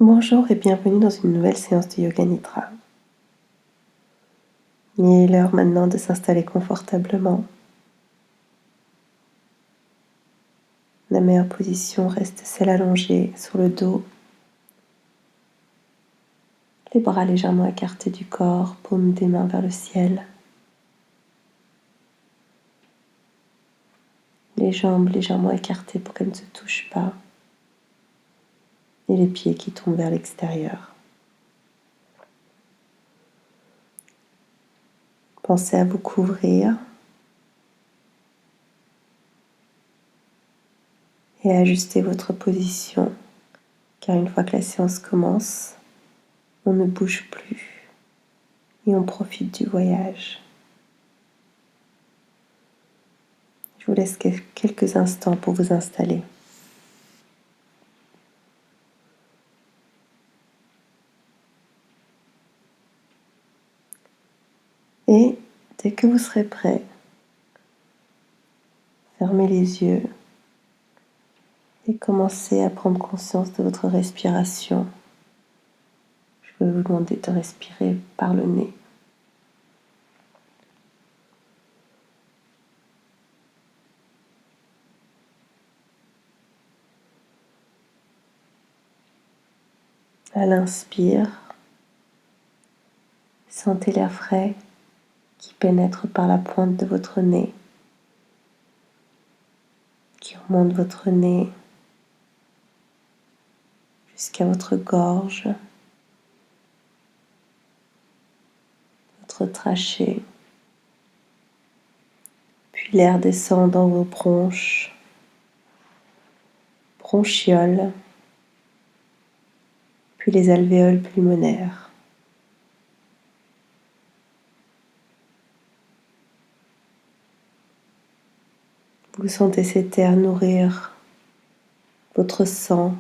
Bonjour et bienvenue dans une nouvelle séance de Yoga Nidra. Il est l'heure maintenant de s'installer confortablement. La meilleure position reste celle allongée sur le dos. Les bras légèrement écartés du corps, paume des mains vers le ciel. Les jambes légèrement écartées pour qu'elles ne se touchent pas. Et les pieds qui tombent vers l'extérieur. Pensez à vous couvrir et à ajuster votre position, car une fois que la séance commence, on ne bouge plus et on profite du voyage. Je vous laisse quelques instants pour vous installer. Et dès que vous serez prêt, fermez les yeux et commencez à prendre conscience de votre respiration. Je vais vous demander de respirer par le nez. À l'inspire, sentez l'air frais qui pénètre par la pointe de votre nez, qui remonte votre nez jusqu'à votre gorge, votre trachée. Puis l'air descend dans vos bronches, bronchioles, puis les alvéoles pulmonaires. Vous sentez cet air nourrir votre sang,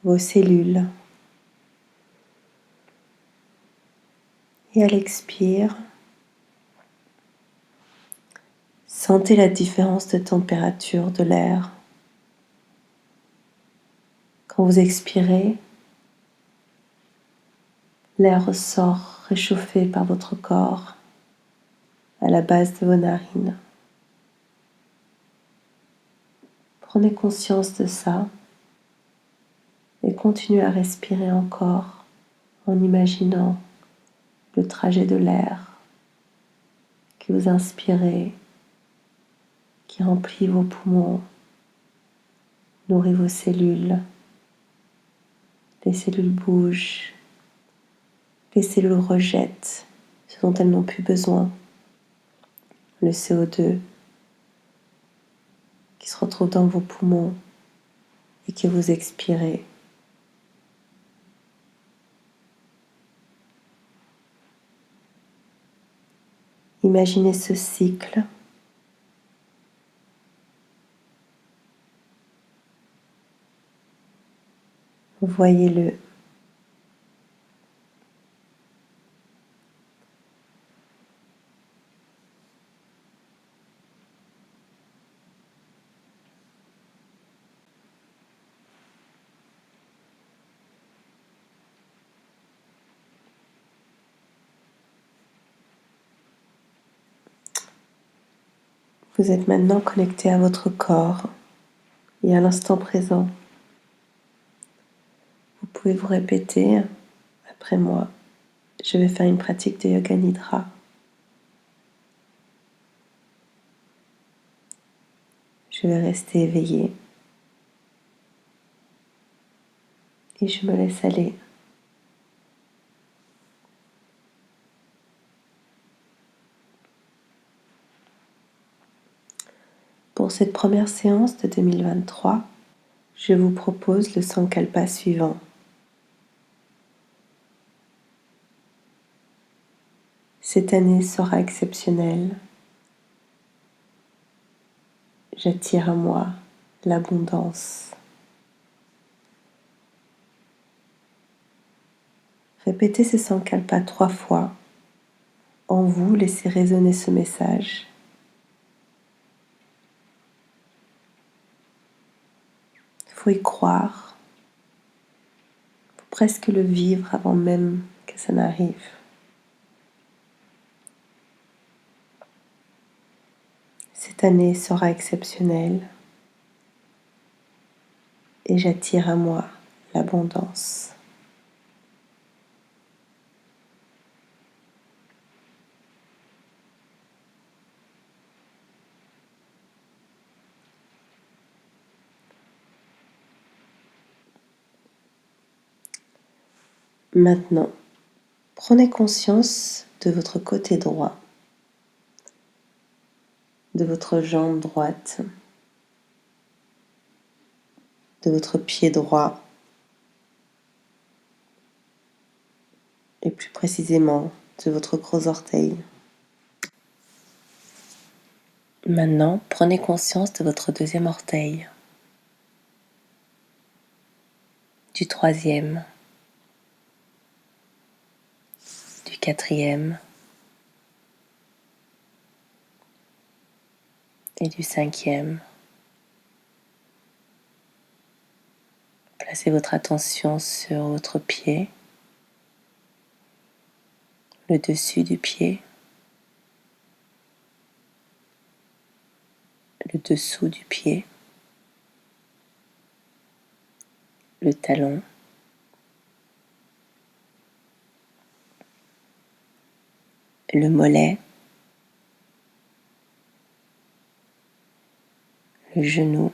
vos cellules. Et à l'expire, sentez la différence de température de l'air. Quand vous expirez, l'air ressort réchauffé par votre corps à la base de vos narines. Prenez conscience de ça et continuez à respirer encore en imaginant le trajet de l'air que vous inspirez, qui remplit vos poumons, nourrit vos cellules. Les cellules bougent, les cellules rejettent ce dont elles n'ont plus besoin, le CO2 qui se retrouve dans vos poumons et que vous expirez. Imaginez ce cycle. Voyez-le. Vous êtes maintenant connecté à votre corps et à l'instant présent. Vous pouvez vous répéter après moi. Je vais faire une pratique de Yoga Nidra. Je vais rester éveillée et je me laisse aller. Pour cette première séance de 2023, je vous propose le Sankalpa suivant. Cette année sera exceptionnelle. J'attire à moi l'abondance. Répétez ce Sankalpa 3 fois. En vous, laissez résonner ce message. Il faut y croire. Vous presque le vivre avant même que ça n'arrive. Cette année sera exceptionnelle et j'attire à moi l'abondance. Maintenant, prenez conscience de votre côté droit, de votre jambe droite, de votre pied droit et plus précisément de votre gros orteil. Maintenant, prenez conscience de votre deuxième orteil, du troisième, du quatrième et du cinquième. Placez votre attention sur votre pied, le dessus du pied, le dessous du pied, le talon, le mollet, le genou,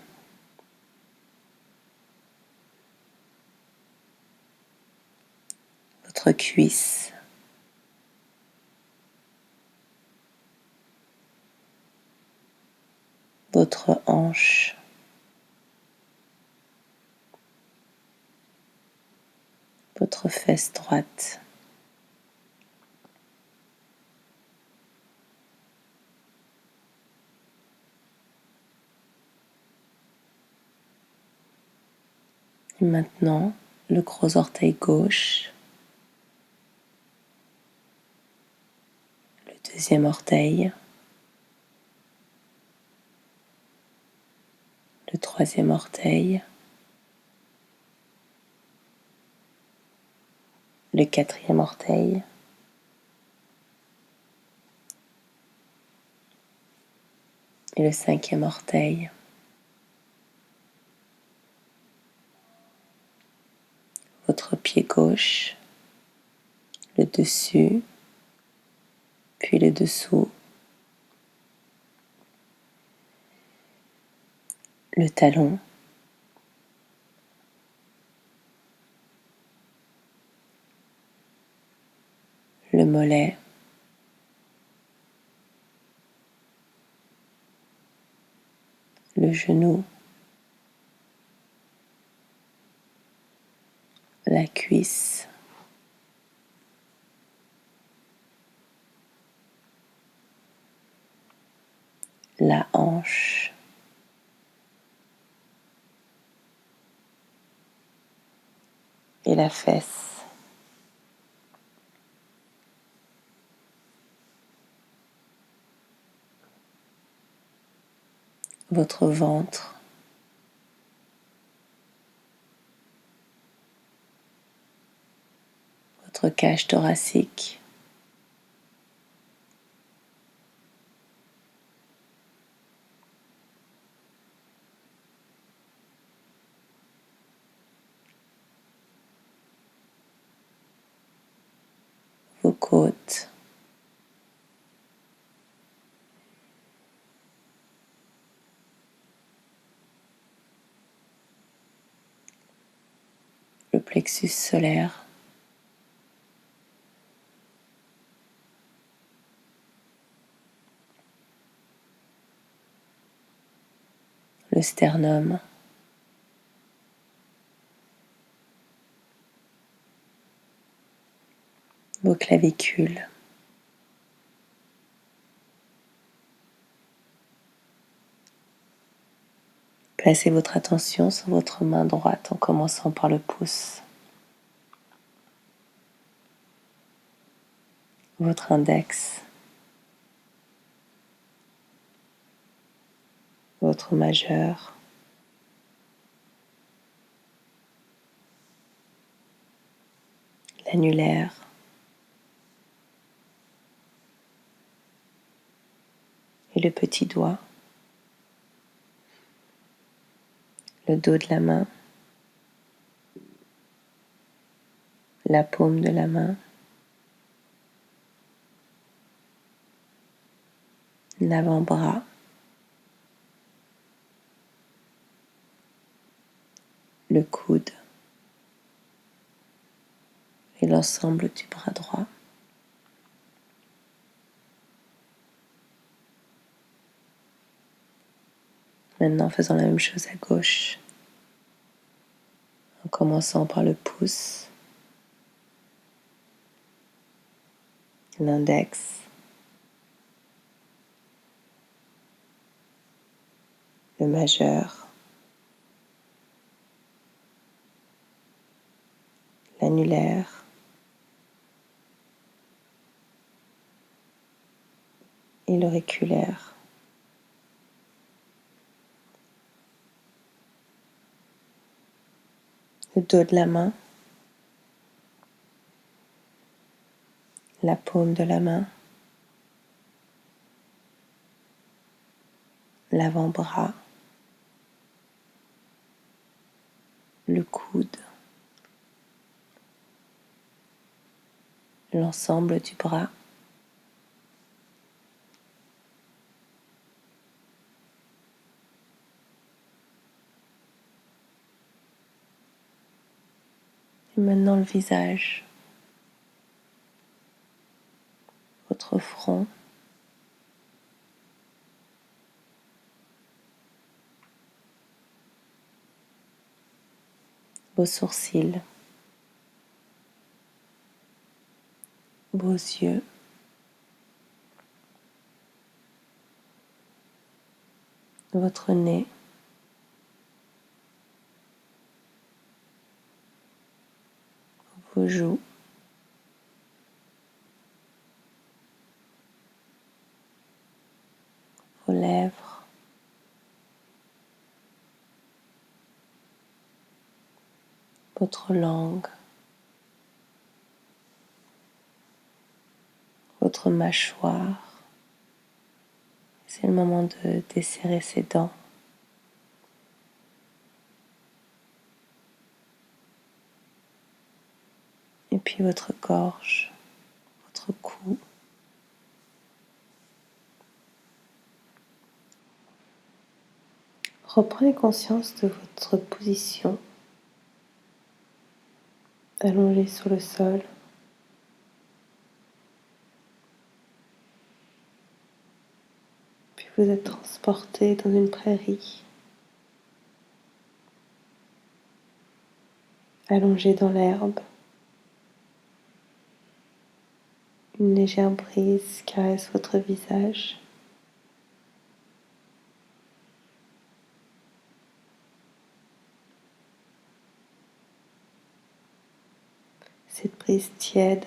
votre cuisse, votre hanche, votre fesse droite, et maintenant le gros orteil gauche, le deuxième orteil, le troisième orteil, le quatrième orteil, et le cinquième orteil. Votre pied gauche, le dessus, puis le dessous, le talon, le mollet, le genou, la cuisse, la hanche, et la fesse. Votre ventre, votre cage thoracique, vos côtes, le plexus solaire, le sternum, vos clavicules, placez votre attention sur votre main droite en commençant par le pouce, votre index, votre majeur, l'annulaire, et le petit doigt, le dos de la main, la paume de la main, l'avant-bras, le coude et l'ensemble du bras droit. Maintenant, faisons la même chose à gauche, en commençant par le pouce, l'index, le majeur, l'annulaire et l'auriculaire. Le dos de la main, la paume de la main, l'avant-bras, le coude, l'ensemble du bras, et maintenant le visage, votre front, vos sourcils, vos yeux, votre nez, vos joues, vos lèvres, votre langue, votre mâchoire. C'est le moment de desserrer ses dents. Et puis votre gorge, votre cou. Reprenez conscience de votre position allongée sur le sol. Puis vous êtes transporté dans une prairie, allongé dans l'herbe. Une légère brise caresse votre visage. Cette brise tiède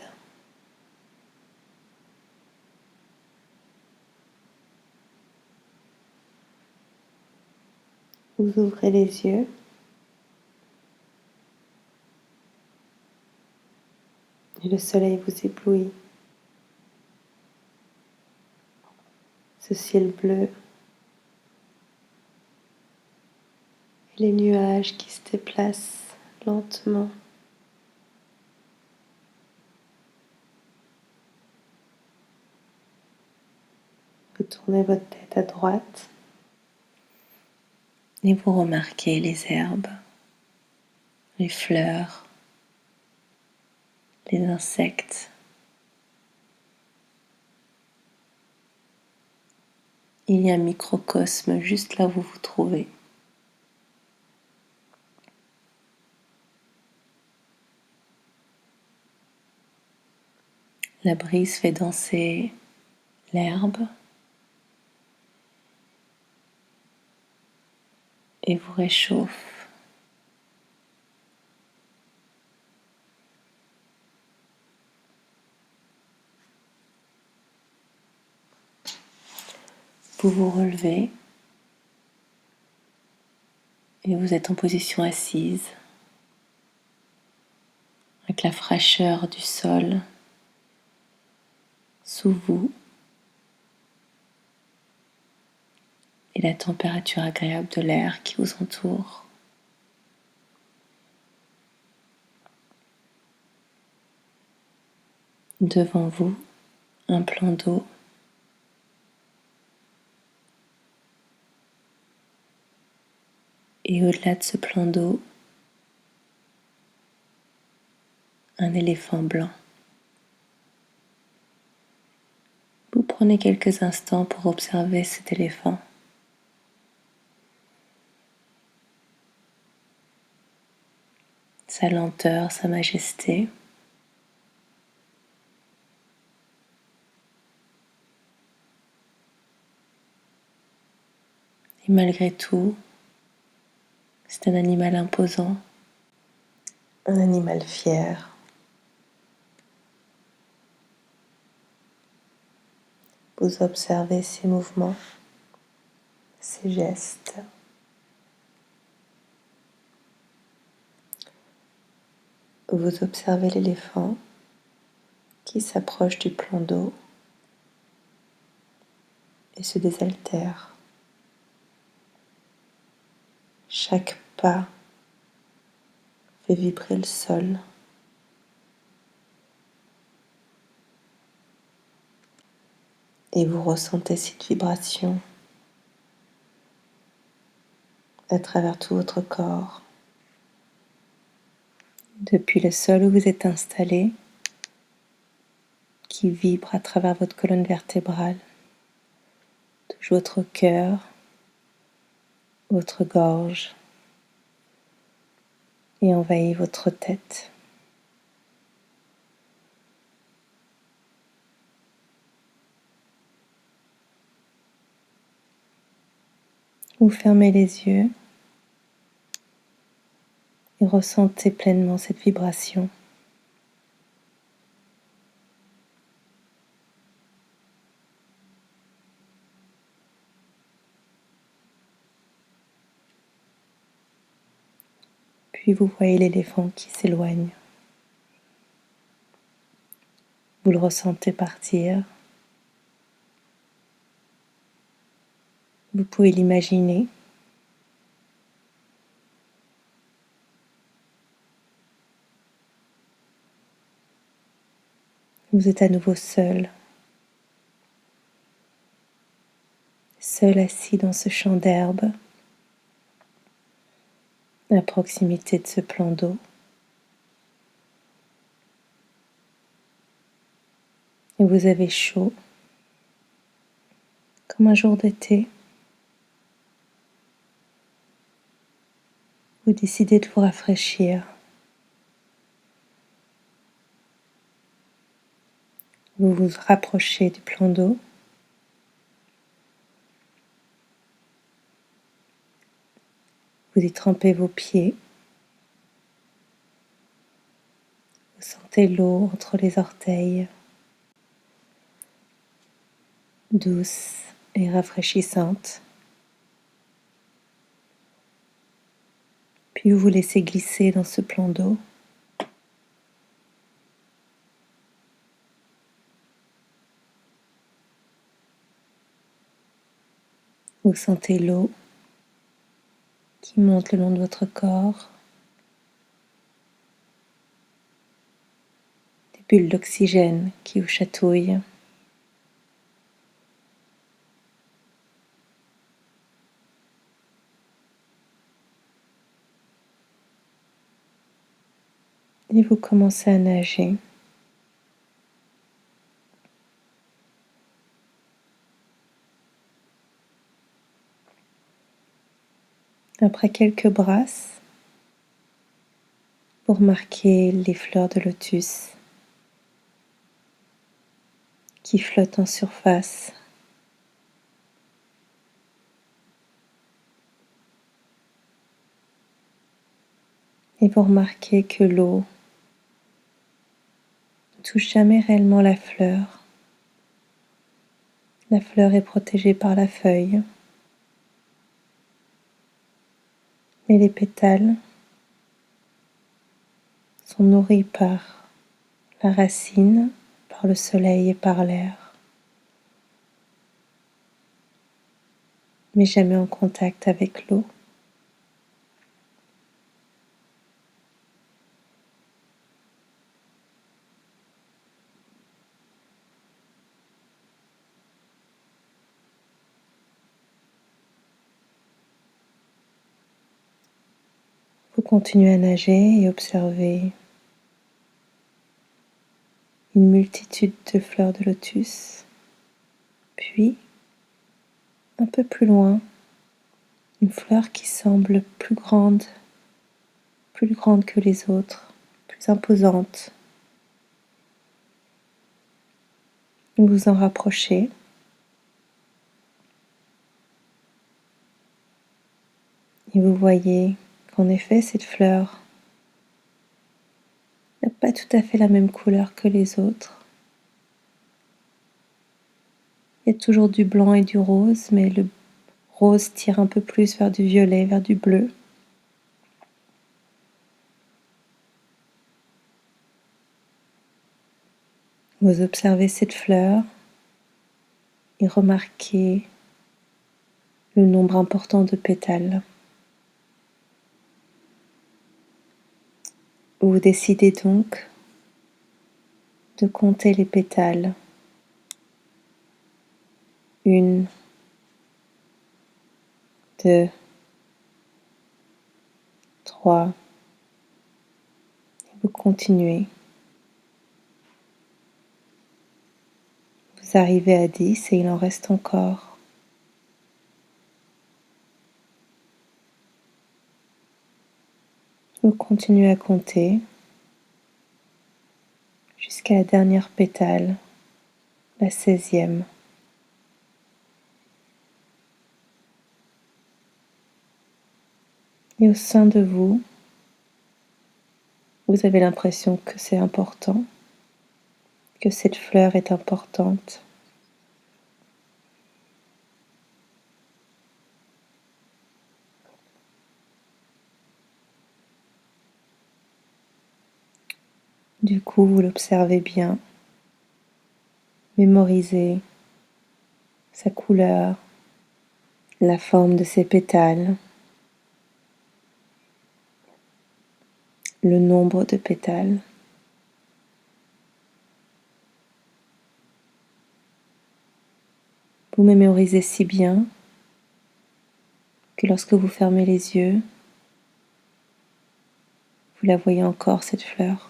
vous ouvrez les yeux et le soleil vous éblouit. Ce ciel bleu et les nuages qui se déplacent lentement. Vous tournez votre tête à droite et vous remarquez les herbes, les fleurs, les insectes. Il y a un microcosme juste là où vous vous trouvez. La brise fait danser l'herbe et vous réchauffe. Vous vous relevez et vous êtes en position assise. avec la fraîcheur du sol sous vous et la température agréable de l'air qui vous entoure. Devant vous, un plan d'eau. Et au-delà de ce plan d'eau, un éléphant blanc. Vous prenez quelques instants pour observer cet éléphant. Sa lenteur, sa majesté. Et malgré tout, c'est un animal imposant, un animal fier. Vous observez ses mouvements, ses gestes. Vous observez l'éléphant qui s'approche du plan d'eau et se désaltère. Chaque pas fait vibrer le sol. Et vous ressentez cette vibration à travers tout votre corps. Depuis le sol où vous êtes installé, qui vibre à travers votre colonne vertébrale, touche votre cœur, votre gorge et envahit votre tête. Vous fermez les yeux et ressentez pleinement cette vibration. Puis vous voyez l'éléphant qui s'éloigne. Vous le ressentez partir. Vous pouvez l'imaginer. Vous êtes à nouveau seul assis dans ce champ d'herbe, à proximité de ce plan d'eau. Et vous avez chaud, comme un jour d'été. Vous décidez de vous rafraîchir. Vous vous rapprochez du plan d'eau. Vous y trempez vos pieds. Vous sentez l'eau entre les orteils, douce et rafraîchissante. Puis vous vous laissez glisser dans ce plan d'eau. Vous sentez l'eau qui monte le long de votre corps, des bulles d'oxygène qui vous chatouillent. Et vous commencez à nager. Après quelques brasses, vous remarquez les fleurs de lotus qui flottent en surface. Et vous remarquez que l'eau ne touche jamais réellement la fleur. La fleur est protégée par la feuille. Mais les pétales sont nourris par la racine, par le soleil et par l'air, mais jamais en contact avec l'eau. Vous continuez à nager et observer une multitude de fleurs de lotus, puis, un peu plus loin, une fleur qui semble plus grande que les autres, plus imposante. Vous vous en rapprochez et vous voyez qu'en effet cette fleur n'a pas tout à fait la même couleur que les autres. Il y a toujours du blanc et du rose, mais le rose tire un peu plus vers du violet, vers du bleu. Vous observez cette fleur et remarquez le nombre important de pétales. Vous décidez donc de compter les pétales. 1, 2, 3, et vous continuez. Vous arrivez à 10 et il en reste encore. Vous continuez à compter jusqu'à la dernière pétale, la 16e. Et au sein de vous, vous avez l'impression que c'est important, que cette fleur est importante. Du coup, vous l'observez bien, mémorisez sa couleur, la forme de ses pétales, le nombre de pétales. Vous mémorisez si bien que lorsque vous fermez les yeux, vous la voyez encore, cette fleur.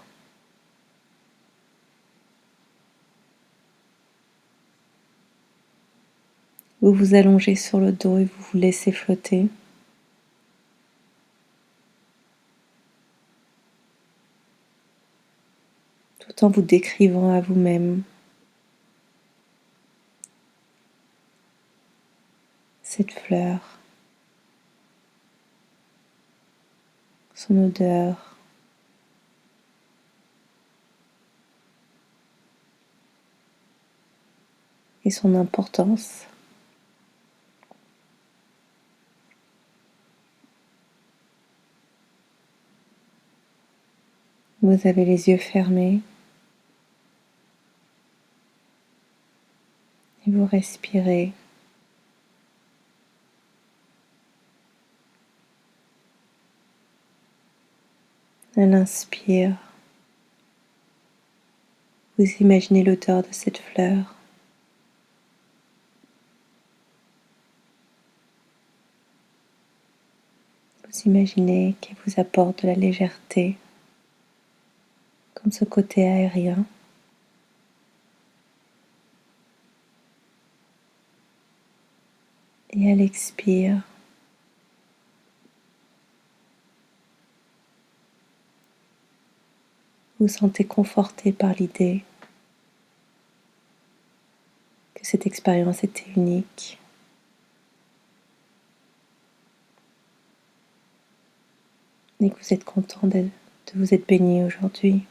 Vous vous allongez sur le dos et vous vous laissez flotter. Tout en vous décrivant à vous-même cette fleur, son odeur, et son importance. Vous avez les yeux fermés et vous respirez. À l'inspire, vous imaginez l'odeur de cette fleur. Vous imaginez qu'elle vous apporte de la légèreté, comme ce côté aérien. Et à l'expire, vous vous sentez conforté par l'idée que cette expérience était unique. Et que vous êtes content de vous être baigné aujourd'hui.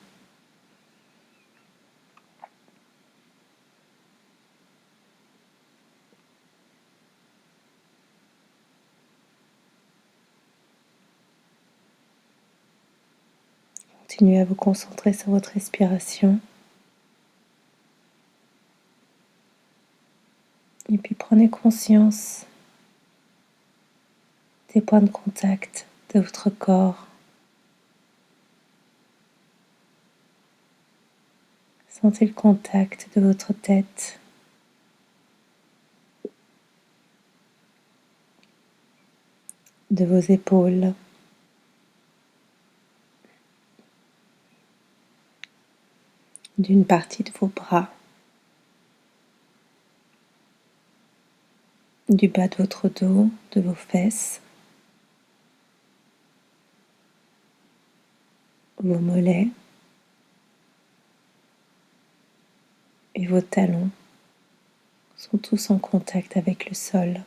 Continuez à vous concentrer sur votre respiration. Et puis prenez conscience des points de contact de votre corps. Sentez le contact de votre tête, de vos épaules, d'une partie de vos bras, du bas de votre dos, de vos fesses, vos mollets et vos talons sont tous en contact avec le sol.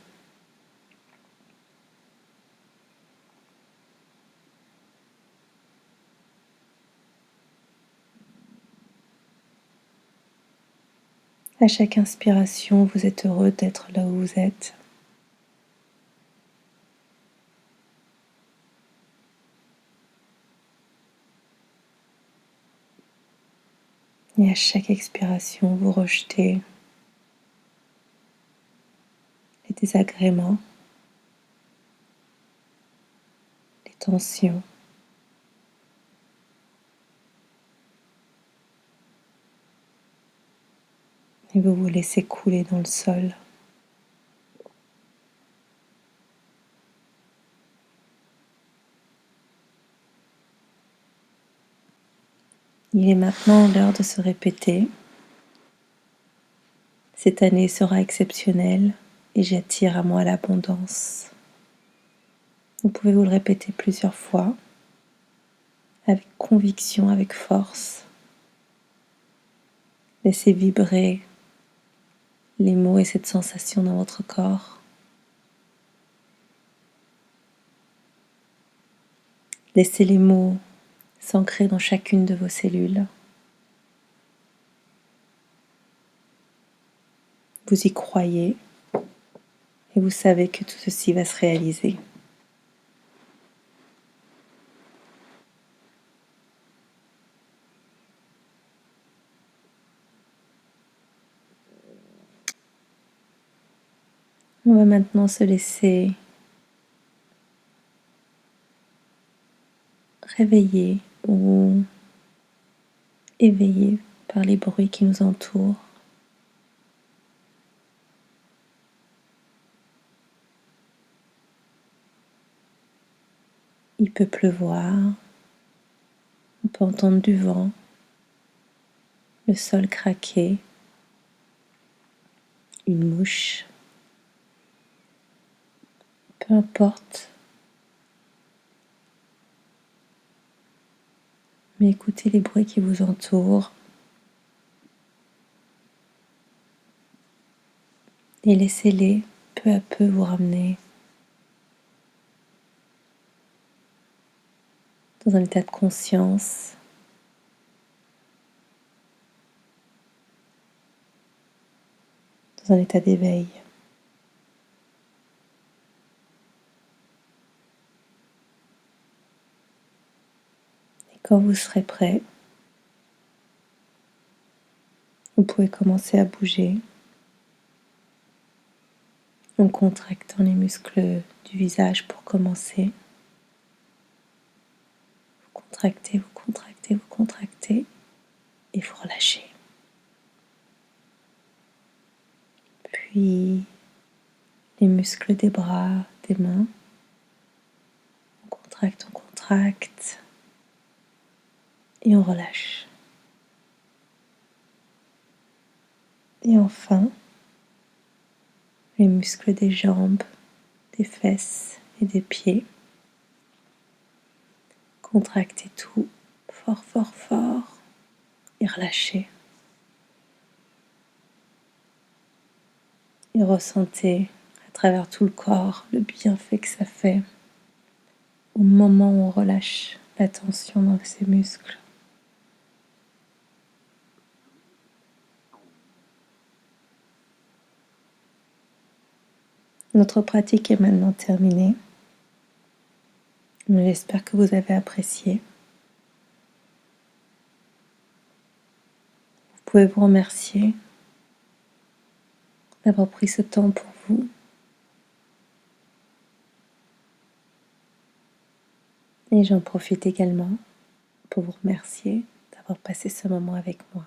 À chaque inspiration, vous êtes heureux d'être là où vous êtes. Et à chaque expiration, vous rejetez les désagréments, les tensions. Et vous vous laissez couler dans le sol. Il est maintenant l'heure de se répéter. Cette année sera exceptionnelle et j'attire à moi l'abondance. Vous pouvez vous le répéter plusieurs fois, avec conviction, avec force. Laissez vibrer les mots et cette sensation dans votre corps. Laissez les mots s'ancrer dans chacune de vos cellules. Vous y croyez et vous savez que tout ceci va se réaliser. On va maintenant se laisser réveiller ou éveiller par les bruits qui nous entourent. Il peut pleuvoir, on peut entendre du vent, le sol craquer, une mouche, peu importe. Mais écoutez les bruits qui vous entourent et laissez-les peu à peu vous ramener dans un état de conscience, dans un état d'éveil. Et quand vous serez prêt, vous pouvez commencer à bouger en contractant les muscles du visage pour commencer. Vous contractez, vous contractez, vous contractez et vous relâchez. Puis les muscles des bras, des mains. On contracte et on relâche. Et enfin, les muscles des jambes, des fesses et des pieds. Contractez tout fort, fort, fort et relâchez. Et ressentez à travers tout le corps le bienfait que ça fait au moment où on relâche la tension dans ces muscles. Notre pratique est maintenant terminée. J'espère que vous avez apprécié. pouvez vous remercier d'avoir pris ce temps pour vous. Et j'en profite également pour vous remercier d'avoir passé ce moment avec moi.